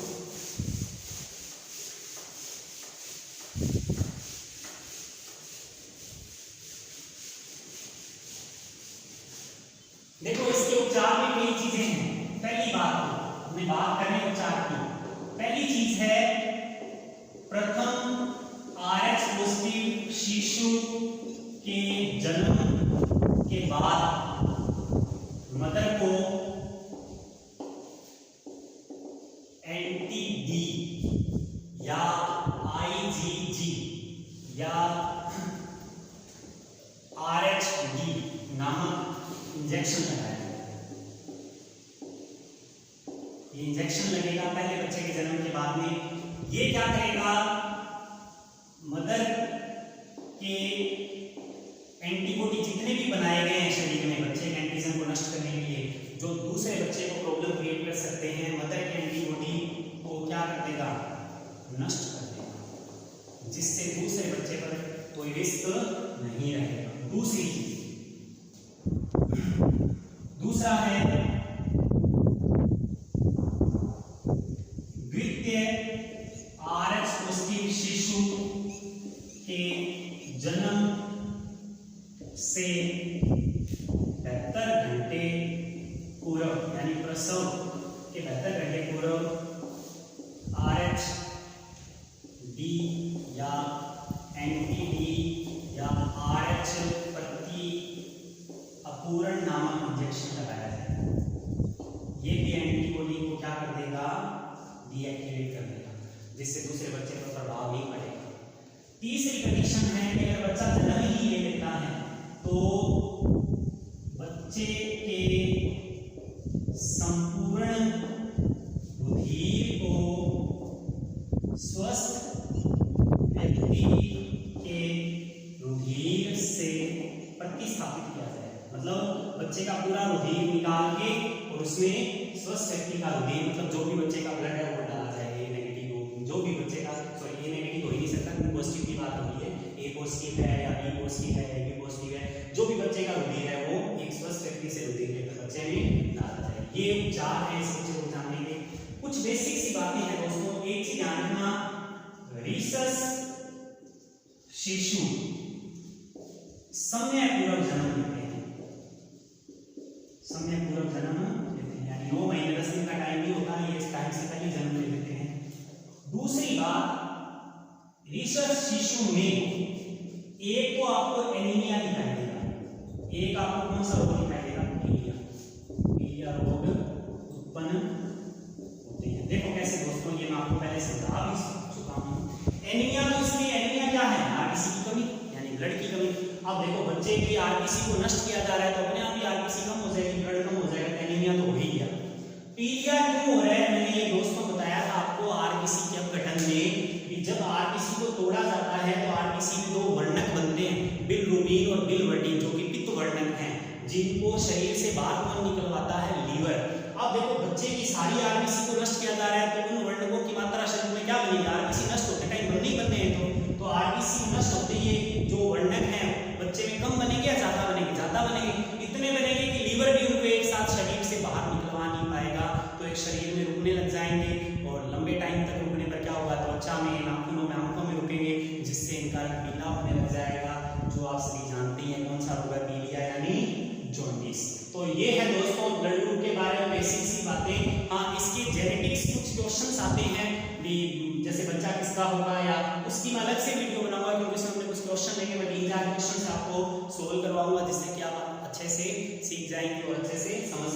देखो इसके उपचार में कई चीजें हैं। पहली बात हमने बात करें उपचार की, पहली चीज है प्रथम आरएच पॉजिटिव शिशु के जन्म के बाद मदर को एंटी डी या आईजीजी या आरएचडी नामक इंजेक्शन लगाया। ये इंजेक्शन लगेगा पहले बच्चे के जन्म के बाद में। ये क्या करेगा? मदर के एंटीबॉडी जितने भी बनाए गए हैं शरीर में बच्चे के एंटीजन को नष्ट करने के लिए, जो दूसरे बच्चे को प्रॉब्लम क्रिएट कर सकते हैं, मदर के एंटीबॉडी को क्या कर देगा? नष्ट कर देगा, जिससे दूसरे बच्चे पर कोई रिस्क नहीं रहेगा। दूसरी चीज, दूसरा है द्वितीय आरएच पॉजिटिव शिशु के जन्म से 72 घंटे पूर्व, यानी प्रसव के 72 घंटे पूर्व आरएच डी या एंटी डी या आरएच प्रति अपूरण नामक इंजेक्शन लगाया जाए। ये भी एंटीबॉडी को क्या कर देगा? डीएक्टिवेट कर देगा, जिससे दूसरे बच्चे पर प्रभाव नहीं पड़ेगा। तीसरी कंडीशन है कि अगर बच्चा जन्म ही ले लेता है तो बच्चे के संपूर्ण रुधिर को स्वस्थ व्यक्ति के रुधिर से प्रतिस्थापित किया जाए। मतलब बच्चे का पूरा रुधिर निकाल के और उसमें स्वस्थ व्यक्ति का रुधिर, मतलब जो भी बच्चे का ब्लड है वो डाला जाए। ए नेगेटिव हो, जो भी बच्चे का, सॉरी ए नेगेटिव हो ही नहीं सकता, पॉजिटिव की बात हो रही है। ए पॉजिटिव है या बी पॉजिटिव है या बी पॉजिटिव है, जो भी बच्चे का रुधिर है वो एक स्वस्थ व्यक्ति से रुधिर लेकर बच्चे में डाला जाए। ये उपचार है इस बच्चे को जानने के। कुछ बेसिक सी बातें हैं दोस्तों, एक चीज ध्यान रखना, रीसस शिशु समय पूर्व जन्म लेते हैं, समय पूर्व जन्म लेते हैं, यानी 9 महीने 10 दिन का टाइम नहीं होता है, ये इस टाइम से पहले जन्म ले लेते हैं। दूसरी बात, रीसस शिशु में एक को आपको एनीमिया दिखाई देगा, एक आपको कौन सा रोग दिखाई देगा? पीलिया रोग उत्पन्न होते हैं। देखो कैसे दोस्तों, ये मैं आपको पहले समझा भी चुका हूं। एनीमिया तो इसलिए, एनीमिया क्या है? आरबीसी की कमी यानी ब्लड की कमी। अब अब देखो बच्चे की आरबीसी को नष्ट किया जा रहा है तो अपने आप ही आरबीसी कम हो जाएगी, ब्लड कम हो जाएगा, एनीमिया तो हो ही गया। पीलिया क्यों हो रहा है? मैंने ये दोस्तों बताया था आपको आरबीसी के अपघटन में कि जब आरबीसी को तोड़ा जाता है तो आरबीसी में दो वर्णक बनते हैं, बिलरुबिन और बिलवर्टिन, जो कि पित्त वर्णक हैं, जिनको शरीर से बाहर कौन निकलवाता है? लीवर। अब देखो बच्चे की सारी आरबीसी को नष्ट किया जा रहा है तो उन वर्णकों की मात्रा शरीर में क्या बनेगी? आरबीसी नष्ट होते टाइम नहीं बनते हैं तो आरबीसी नष्ट होते ही जो वर्णक हैं बच्चे में कम बनेंगे या ज्यादा बनेंगे? ज्यादा बनेंगे। इतने बनेंगे कि लीवर भी उनको एक साथ शरीर से बाहर निकलवा नहीं पाएगा, तो एक शरीर में रुकने लग जाएंगे और लंबे टाइम तक रुकने पर क्या होगा? त्वचा में, नाखूनों में, आंखों में रुकेंगे, जिससे इनका रंग पीला होने लग जाएगा, जो आप सभी जानते हैं कौन सा रोग है? पीलिया यानी जॉन्डिस। तो ये है दोस्तों ब्लड ग्रुप के बारे में बेसिक सी बातें। हाँ, इसके जेनेटिक्स कुछ क्वेश्चंस आते हैं भी, जैसे बच्चा किसका होगा या उसकी मैं अलग से वीडियो बनाऊंगा, क्योंकि उसमें हमने कुछ क्वेश्चन लेंगे, मैं 3-4 क्वेश्चन आपको सोल्व करवाऊंगा, जिससे कि आप अच्छे से सीख जाएंगे और अच्छे से समझ